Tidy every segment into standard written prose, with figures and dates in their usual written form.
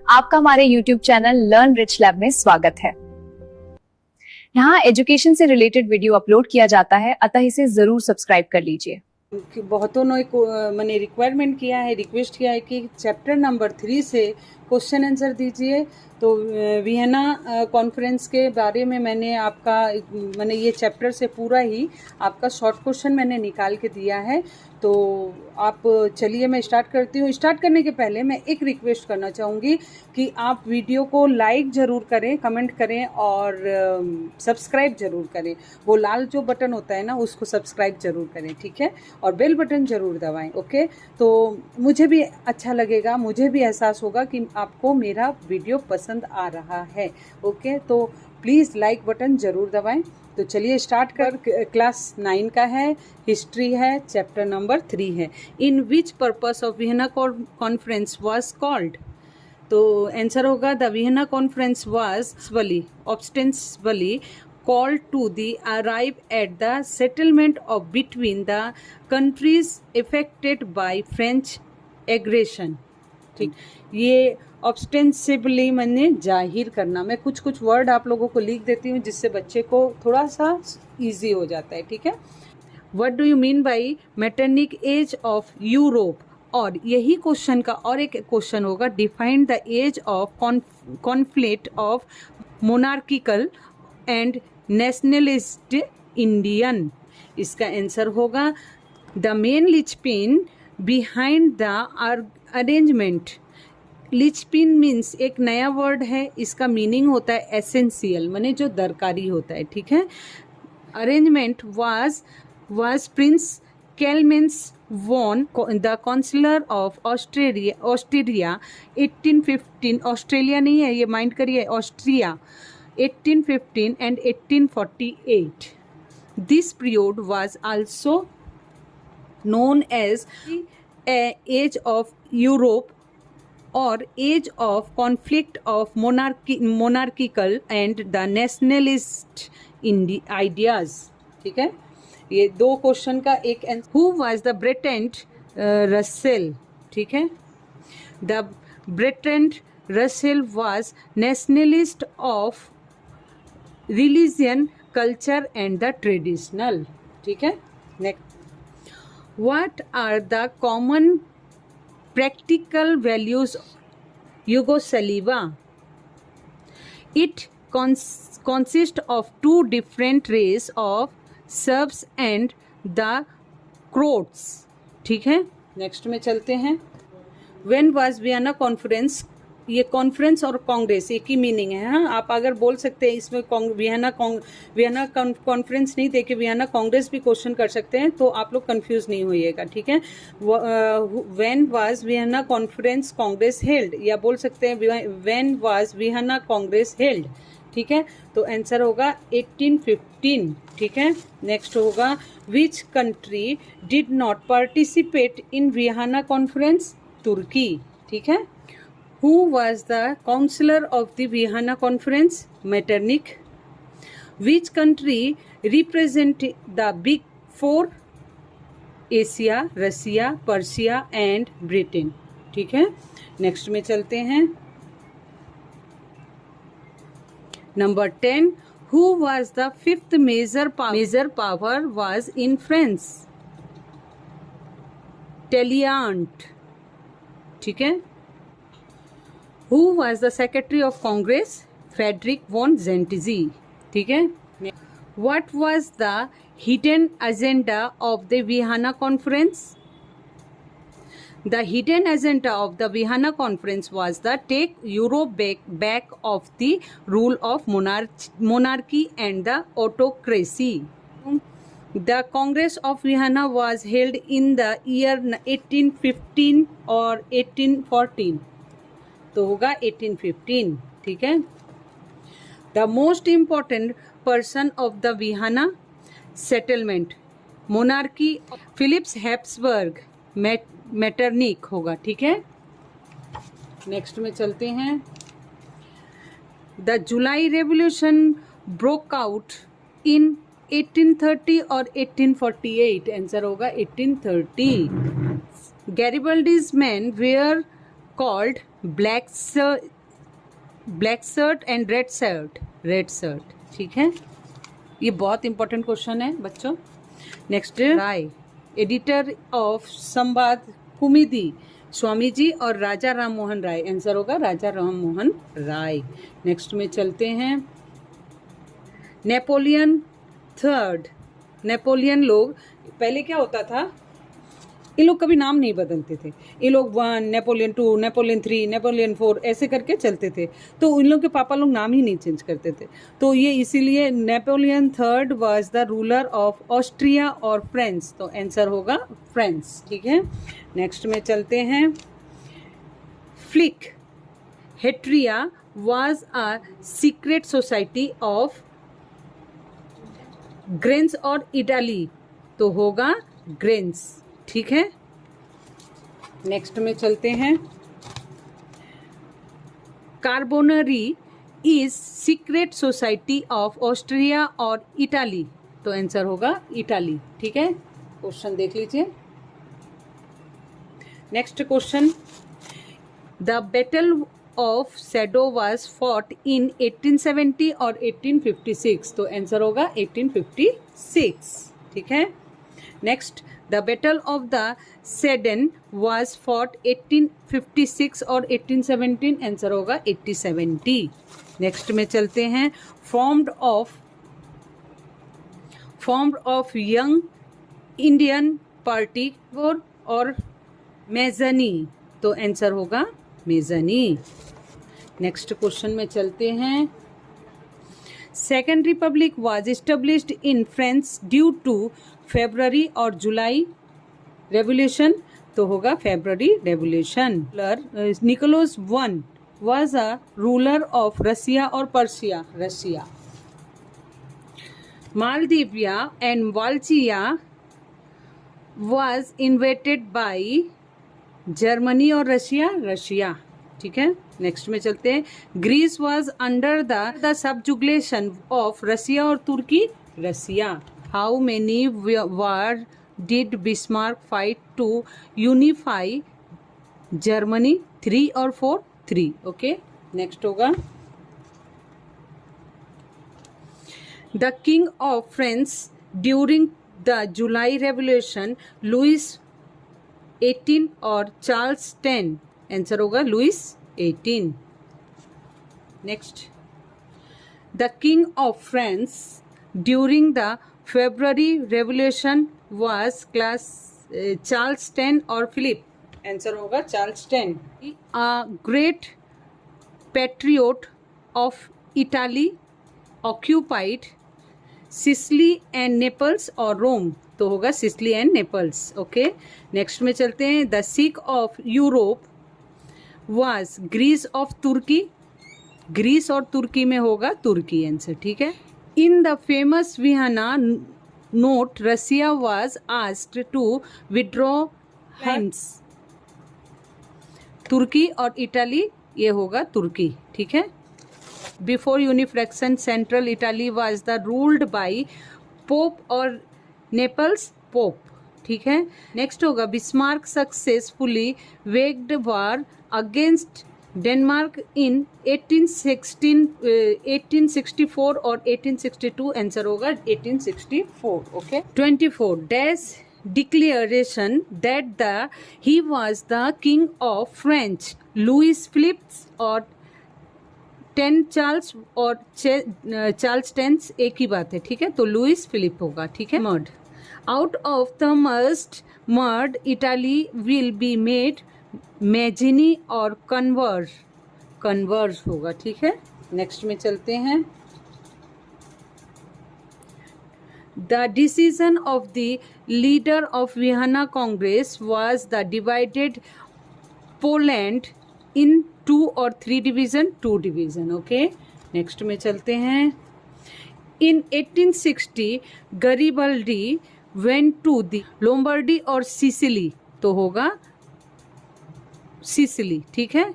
आपका हमारे YouTube channel learn rich lab में स्वागत है। यहाँ एजुकेशन से रिलेटेड वीडियो अपलोड किया जाता है, अतः इसे जरूर सब्सक्राइब कर लीजिए। बहुतों ने मैंने रिक्वायरमेंट किया है, रिक्वेस्ट किया है कि चैप्टर नंबर 3 से क्वेश्चन आंसर दीजिए। तो वियना कॉन्फ्रेंस के बारे में मैंने ये चैप्टर से पूरा ही आपका शॉर्ट क्वेश्चन मैंने निकाल के दिया है। तो आप चलिए मैं स्टार्ट करती हूँ। स्टार्ट करने के पहले मैं एक रिक्वेस्ट करना चाहूँगी कि आप वीडियो को लाइक ज़रूर करें, कमेंट करें और सब्सक्राइब ज़रूर करें। वो लाल जो बटन होता है ना, उसको सब्सक्राइब ज़रूर करें, ठीक है। और बेल बटन ज़रूर दबाएं, ओके। तो मुझे भी अच्छा लगेगा, मुझे भी एहसास होगा कि आपको मेरा वीडियो पसंद आ रहा है, ओके। तो प्लीज़ लाइक बटन ज़रूर दबाएं। तो चलिए स्टार्ट कर। क्लास 9 का है, हिस्ट्री है, चैप्टर नंबर 3 है। In which purpose of Vienna conference was called. तो आंसर होगा the Vienna conference was ostensibly called to the arrive at the settlement of between the countries affected by French aggression। ठीक, ये ऑब्स्टेंसिबली मैंने जाहिर करना। मैं कुछ वर्ड आप लोगों को लिख देती हूँ जिससे बच्चे को थोड़ा सा इजी हो जाता है, ठीक है। What do you mean by Metternich age of Europe. और यही क्वेश्चन का और एक क्वेश्चन होगा, define the age of conflict of monarchical and nationalist Indian. इसका आंसर होगा the main linchpin behind the arrangement. Linchpin means एक नया वर्ड है, इसका मीनिंग होता है एसेंशियल, माने जो दरकारी होता है, ठीक है। Arrangement was prince Klemens von the councillor of Austria 1815। Australia नहीं है ये, माइंड करिए, Austria 1815 and 1848. This period was also known as the age of Europe or age of conflict of monarchical and the nationalist ideas। ठीक है, ये दो question का एक answer. Who was the Bertrand Russell। ठीक है, the Bertrand Russell was nationalist of religion, culture and the traditional. ठीक है, next. What are the common practical values Yugoslavia. It consist of 2 different race of Serbs and the Croats. ठीक है, next में चलते हैं। When was Vienna conference. ये conference और congress एक ही मीनिंग है। हाँ, आप अगर बोल सकते हैं इसमें वियना कॉन्फ्रेंस नहीं देके वियना कांग्रेस भी क्वेश्चन कर सकते हैं, तो आप लोग कंफ्यूज नहीं होइएगा, ठीक है। When was Vienna conference Congress held, या बोल सकते हैं when was Vienna Congress held. ठीक है, तो आंसर होगा 1815। ठीक है, नेक्स्ट होगा which country did not participate in Vienna conference. तुर्की। ठीक है। Who was the counselor of the Vienna Conference? Metternich. Which country represented the Big Four? Asia, Russia, Persia and Britain. ठीक है, नेक्स्ट में चलते हैं। Number 10। Who was the 5th major power was in France? Talleyrand। ठीक है। Who was the Secretary of Congress? Frederick von Zentizi। ठीक है। What was the hidden agenda of the Vienna Conference? The hidden agenda of the Vienna Conference was the take Europe back of the rule of monarchy and the autocracy. The Congress of Vienna was held in the year 1815 or 1814। तो होगा 1815। ठीक है। The most important person of the Vienna settlement monarchy Philips Habsburg Metternich होगा। ठीक है, next में चलते हैं। The July revolution broke out in 1830 और 1848। आंसर होगा 1830। Garibaldi's man were called black shirt and red shirt, ठीक है। ये बहुत इंपॉर्टेंट क्वेश्चन है बच्चों। नेक्स्ट, राय एडिटर ऑफ संवाद कुमुदी स्वामी जी और राजा राम मोहन राय। आंसर होगा राजा राम मोहन राय। नेक्स्ट में चलते हैं, नेपोलियन थर्ड। नेपोलियन लोग पहले क्या होता था, ये लोग कभी नाम नहीं बदलते थे। ये लोग 1, नेपोलियन 2, नेपोलियन 3, नेपोलियन 4 ऐसे करके चलते थे। तो इन लोग के पापा लोग नाम ही नहीं चेंज करते थे। तो ये इसीलिए Napoleon third was the ruler of Austria और फ्रांस। तो आंसर होगा फ्रांस, ठीक है। नेक्स्ट में चलते हैं, Philiki Hetaireia was a secret society of Greece और इटाली। तो होगा ग्रेन्स, ठीक है। नेक्स्ट में चलते हैं, Carbonari is secret society of Austria और इटाली। तो आंसर होगा इटाली, ठीक है। क्वेश्चन देख लीजिए। Next question, the battle of Sadowa was fought in 1870 और 1856। तो आंसर होगा 1856, ठीक है। Next, the battle of the sedan was fought 1856 और 1817। आंसर होगा 1870। नेक्स्ट में चलते हैं, formed of young Indian party और मेजनी। तो आंसर होगा मेजनी। नेक्स्ट क्वेश्चन में चलते हैं, second republic was established in France due to February और जुलाई रेवोल्यूशन। तो होगा February revolution. Nicholas I was a ruler of Russia और Persia. Russia. Moldavia and Wallachia was invaded by Germany और Russia, ठीक है। नेक्स्ट में चलते हैं, Greece was under the subjugation of Russia और तुर्की। रसिया। How many war did Bismarck fight to unify Germany? 3 और 4? 3, okay. Next होगा, the king of France during the July revolution, Louis 18 और चार्ल्स 10। आंसर होगा Louis 18। Next, the king of France during the February revolution was Charles 10 और Philip. Answer होगा Charles 10। A great patriot of Italy occupied Sicily and Naples और Rome. तो होगा Sicily and Naples, okay. Next में चलते हैं, the sick of Europe was Greece of Turkey. Greece और तुर्की में होगा तुर्की, आंसर, ठीक है। In the famous Vienna note Russia was asked to withdraw hands. Turkey और इटाली, ये होगा तुर्की, ठीक है। Before unification central Italy was the ruled by Pope और नेपल्स पोप, ठीक है। नेक्स्ट होगा, Bismarck successfully waged war against Denmark in 1864 और 1862। आंसर होगा 1864, okay. 24 dash declaration that the he was the king of French, Louis Philips और 10 Charles और Charles 10 एक ही बात है, ठीक है। तो लुइस फिलिप होगा, ठीक है। Murder out of the must murder Italy will be made Mazzini और कन्वर्स होगा, ठीक है। नेक्स्ट में चलते हैं, the decision of the leader of Vienna Congress was the divided Poland in 2 और 3 डिवीजन? 2 division, okay. नेक्स्ट में चलते हैं, in 1860 Garibaldi went to the Lombardy और सिसिली। तो होगा सिसिली, ठीक है।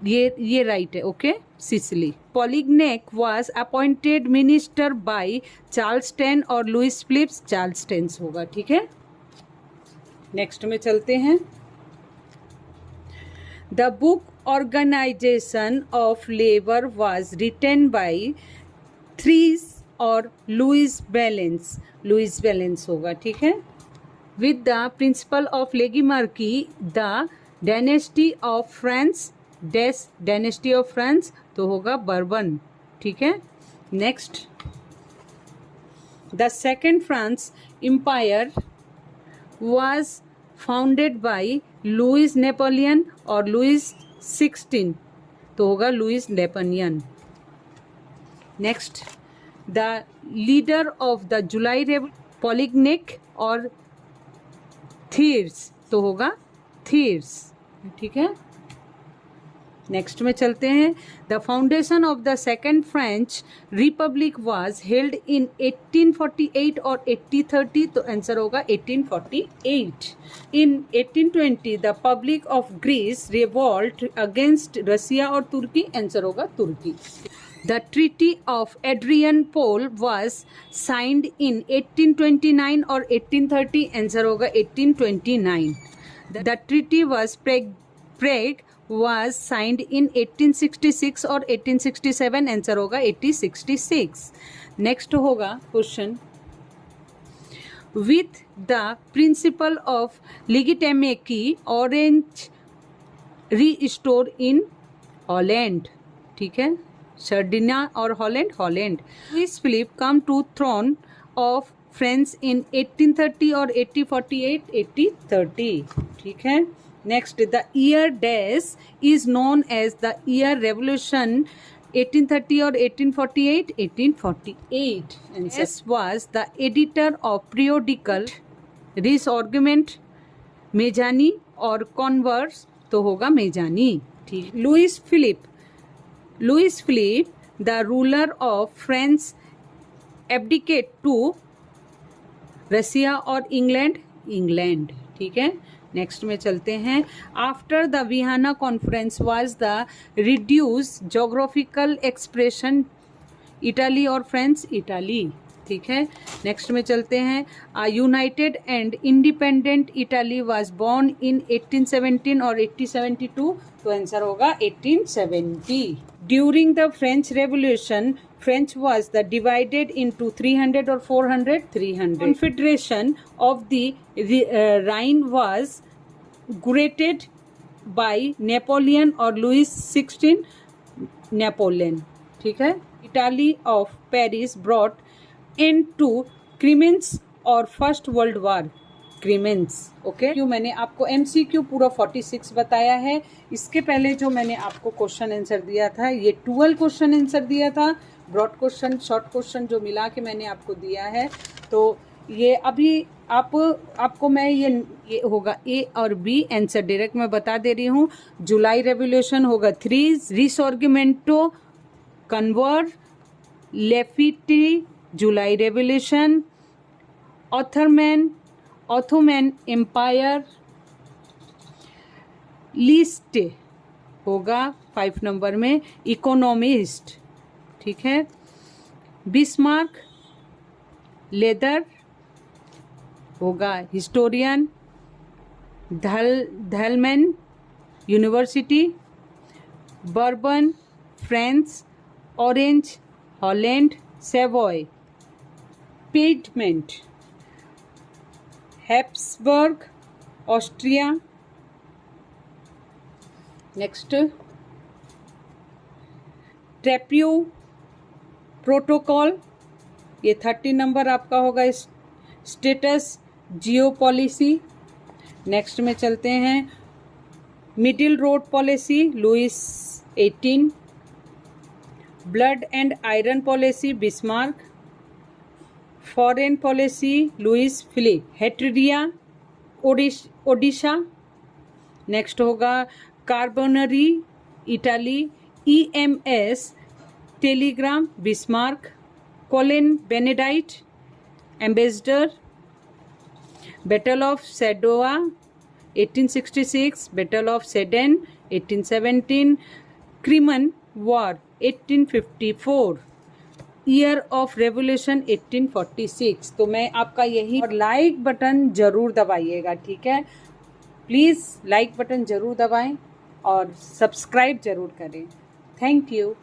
ये राइट है, okay, Sicily. Polignac was appointed minister by Charles 10 और लुइस फिलिप्स। चार्ल्स 10 होगा, ठीक है। नेक्स्ट में चलते हैं, the book organisation of labour was written by Thiers और लुइस बैलेंस होगा, ठीक है। विद द प्रिंसिपल ऑफ लेगिमार्की the dynasty of France, dynasty of France तो होगा बर्बन, ठीक है। Next, the second France empire was founded by Louis Napoleon और लुइस 16 तो होगा Louis Napoleon. Next, the leader of the July revolution Polignac और Thiers तो होगा थीर्स, ठीक है। नेक्स्ट में चलते हैं। The foundation of the second French republic was held in 1848 और 1830 तो आंसर होगा 1848। In 1820 the public of Greece revolt against Russia और तुर्की, आंसर होगा तुर्की। The treaty of Adrianople was signed in 1829 और 1830, आंसर होगा 1829। The treaty was Prague was signed in 1866 और 1867, answer होगा 1866। नेक्स्ट होगा question, with the principle of legitimacy Orange restore in Holland, ठीक है, सर्डिना और Holland. Louis Philip come to throne of France in 1830 और 1848, 1830, ठीक है। Next, the year dash is known as the year revolution 1830 और 1848, 1848। S was the editor of periodical Risorgimento Mazzini और converse तो होगा मेजानी, ठीक। Louis Philip the ruler of France abdicate to रसिया और England, ठीक है। नेक्स्ट में चलते हैं। After the Vienna conference was the reduce geographical expression Italy और फ्रांस, इटाली, ठीक है। नेक्स्ट में चलते हैं। United and independent Italy was born in 1817 और 1872 तो आंसर होगा 1870। During the French revolution French was the divided into 300 or 400, 300. Confederation of the Rhine was created by Napoleon or Louis 16, Napoleon, ठीक है। Italy of Paris brought end to Crimeans और First World War, Crimeans, okay. क्यों मैंने आपको MCQ पूरा 46 बताया है। इसके पहले जो मैंने आपको क्वेश्चन आंसर दिया था, ये 12 क्वेश्चन आंसर दिया था, ब्रॉड क्वेश्चन, शॉर्ट क्वेश्चन जो मिला के मैंने आपको दिया है। तो ये अभी आपको मैं ये होगा ए और बी आंसर डायरेक्ट मैं बता दे रही हूँ। जुलाई रेवोल्यूशन होगा Thiers, Risorgimento, Cavour, Laffitte, July revolution, Ottoman empire, list होगा 5 नंबर में, इकोनॉमिस्ट, ठीक है। बिस्मार्क, लेदर होगा historian, Dahlmann university, Bourbon France, Orange Holland, Savoy Piedmont, Habsburg Austria. Next, Troppau protocol, ये 30 नंबर आपका होगा। स्टेटस जियो policy. Next में चलते हैं। Middle road policy Louis 18, blood and iron policy Bismarck, foreign policy Louis Philip, Hetairia Odisha. Next होगा Carbonari Italy, EMS telegram Bismarck, Colin Benedetti ambassador, battle of Sadowa 1866, battle of Sedan 1817, Crimean war 1854, year of revolution 1846। तो मैं आपका यही, और like button जरूर दबाइएगा, ठीक है। Please like button जरूर दबाएं और सब्सक्राइब ज़रूर करें। Thank you.